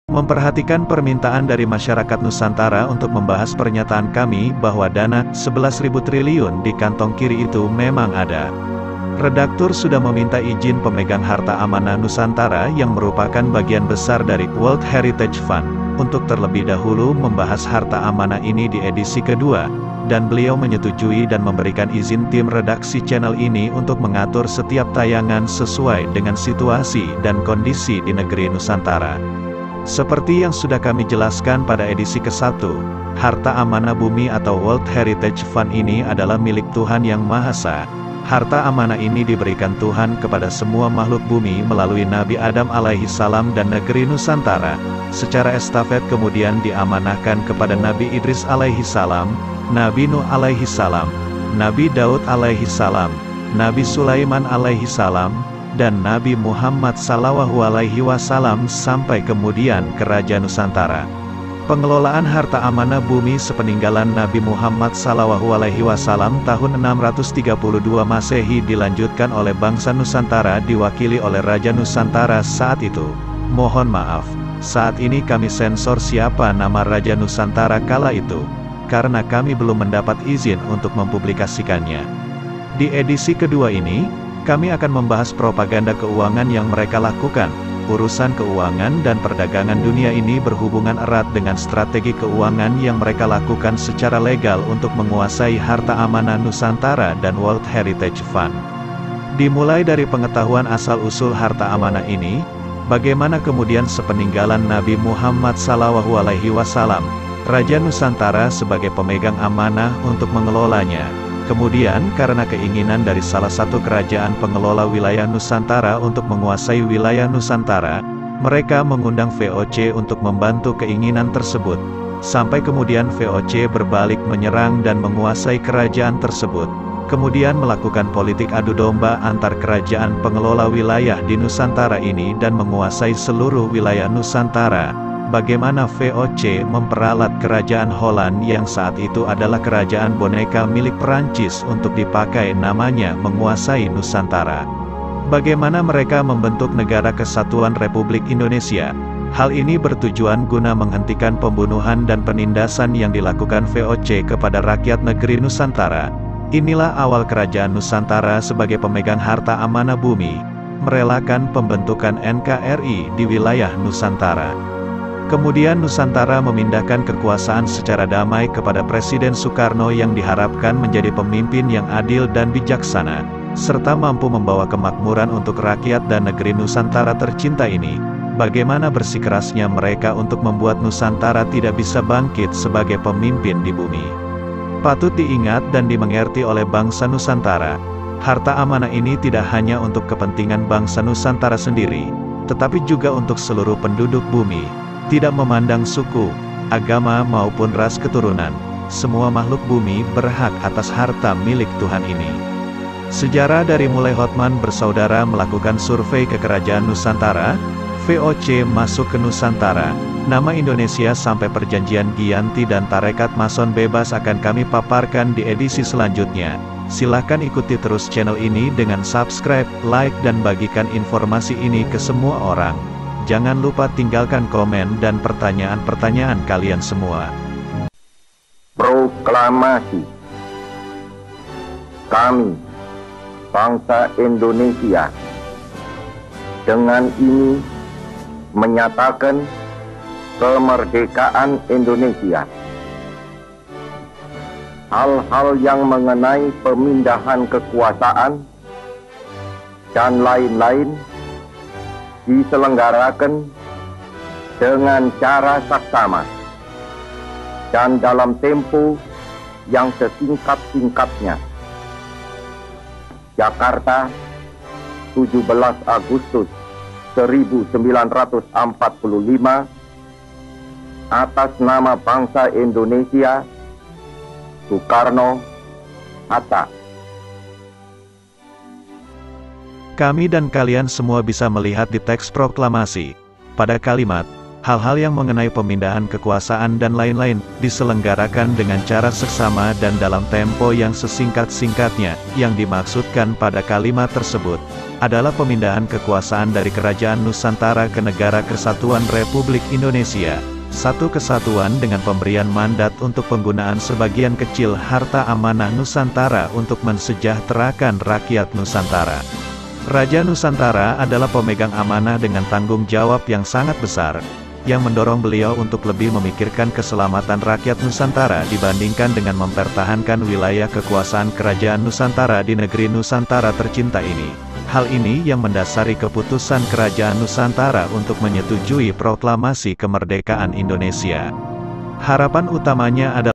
Memperhatikan permintaan dari masyarakat Nusantara untuk membahas pernyataan kami bahwa dana 11.000 triliun di kantong kiri itu memang ada. Redaktur sudah meminta izin pemegang harta amanah Nusantara yang merupakan bagian besar dari World Heritage Fund untuk terlebih dahulu membahas harta amanah ini di edisi kedua, dan beliau menyetujui dan memberikan izin tim redaksi channel ini untuk mengatur setiap tayangan sesuai dengan situasi dan kondisi di negeri Nusantara. Seperti yang sudah kami jelaskan pada edisi ke-1, harta amanah bumi atau World Heritage Fund ini adalah milik Tuhan Yang Maha Esa. Harta amanah ini diberikan Tuhan kepada semua makhluk bumi melalui Nabi Adam alaihi salam dan negeri Nusantara. Secara estafet kemudian diamanahkan kepada Nabi Idris alaihi salam, Nabi Nuh alaihi salam, Nabi Daud alaihi salam, Nabi Sulaiman alaihi salam, dan Nabi Muhammad sallallahu alaihi wasallam sampai kemudian ke Raja Nusantara. Pengelolaan harta amanah bumi sepeninggalan Nabi Muhammad sallallahu alaihi wasallam tahun 632 Masehi dilanjutkan oleh bangsa Nusantara diwakili oleh Raja Nusantara saat itu. Mohon maaf, saat ini kami sensor siapa nama Raja Nusantara kala itu, karena kami belum mendapat izin untuk mempublikasikannya. Di edisi kedua ini, kami akan membahas propaganda keuangan yang mereka lakukan. Urusan keuangan dan perdagangan dunia ini berhubungan erat dengan strategi keuangan yang mereka lakukan secara legal untuk menguasai harta amanah Nusantara dan World Heritage Fund. Dimulai dari pengetahuan asal-usul harta amanah ini, bagaimana kemudian sepeninggalan Nabi Muhammad sallallahu alaihi wasallam, Raja Nusantara sebagai pemegang amanah untuk mengelolanya. Kemudian, karena keinginan dari salah satu kerajaan pengelola wilayah Nusantara untuk menguasai wilayah Nusantara, mereka mengundang VOC untuk membantu keinginan tersebut. Sampai kemudian VOC berbalik menyerang dan menguasai kerajaan tersebut. Kemudian melakukan politik adu domba antar kerajaan pengelola wilayah di Nusantara ini dan menguasai seluruh wilayah Nusantara. Bagaimana VOC memperalat kerajaan Holland yang saat itu adalah kerajaan boneka milik Perancis untuk dipakai namanya menguasai Nusantara. Bagaimana mereka membentuk Negara Kesatuan Republik Indonesia. Hal ini bertujuan guna menghentikan pembunuhan dan penindasan yang dilakukan VOC kepada rakyat negeri Nusantara. Inilah awal kerajaan Nusantara sebagai pemegang harta amanah bumi, merelakan pembentukan NKRI di wilayah Nusantara. Kemudian Nusantara memindahkan kekuasaan secara damai kepada Presiden Soekarno yang diharapkan menjadi pemimpin yang adil dan bijaksana, serta mampu membawa kemakmuran untuk rakyat dan negeri Nusantara tercinta ini. Bagaimana bersikerasnya mereka untuk membuat Nusantara tidak bisa bangkit sebagai pemimpin di bumi. Patut diingat dan dimengerti oleh bangsa Nusantara, harta amanah ini tidak hanya untuk kepentingan bangsa Nusantara sendiri, tetapi juga untuk seluruh penduduk bumi. Tidak memandang suku, agama maupun ras keturunan, semua makhluk bumi berhak atas harta milik Tuhan ini. Sejarah dari mulai Hotman bersaudara melakukan survei ke kerajaan Nusantara, VOC masuk ke Nusantara, nama Indonesia sampai perjanjian Giyanti dan tarekat Mason bebas akan kami paparkan di edisi selanjutnya. Silahkan ikuti terus channel ini dengan subscribe, like dan bagikan informasi ini ke semua orang. Jangan lupa tinggalkan komen dan pertanyaan-pertanyaan kalian semua. Proklamasi. Kami, bangsa Indonesia, dengan ini menyatakan kemerdekaan Indonesia. Hal-hal yang mengenai pemindahan kekuasaan dan lain-lain diselenggarakan dengan cara saksama dan dalam tempo yang sesingkat-singkatnya. Jakarta, 17 Agustus 1945, atas nama bangsa Indonesia, Soekarno, Hatta. Kami dan kalian semua bisa melihat di teks proklamasi, pada kalimat, Hal-hal yang mengenai pemindahan kekuasaan dan lain-lain, diselenggarakan dengan cara seksama dan dalam tempo yang sesingkat-singkatnya. Yang dimaksudkan pada kalimat tersebut, adalah pemindahan kekuasaan dari Kerajaan Nusantara ke Negara Kesatuan Republik Indonesia. Satu kesatuan dengan pemberian mandat untuk penggunaan sebagian kecil harta amanah Nusantara untuk mensejahterakan rakyat Nusantara. Raja Nusantara adalah pemegang amanah dengan tanggung jawab yang sangat besar, yang mendorong beliau untuk lebih memikirkan keselamatan rakyat Nusantara dibandingkan dengan mempertahankan wilayah kekuasaan Kerajaan Nusantara di negeri Nusantara tercinta ini. Hal ini yang mendasari keputusan Kerajaan Nusantara untuk menyetujui proklamasi kemerdekaan Indonesia. Harapan utamanya adalah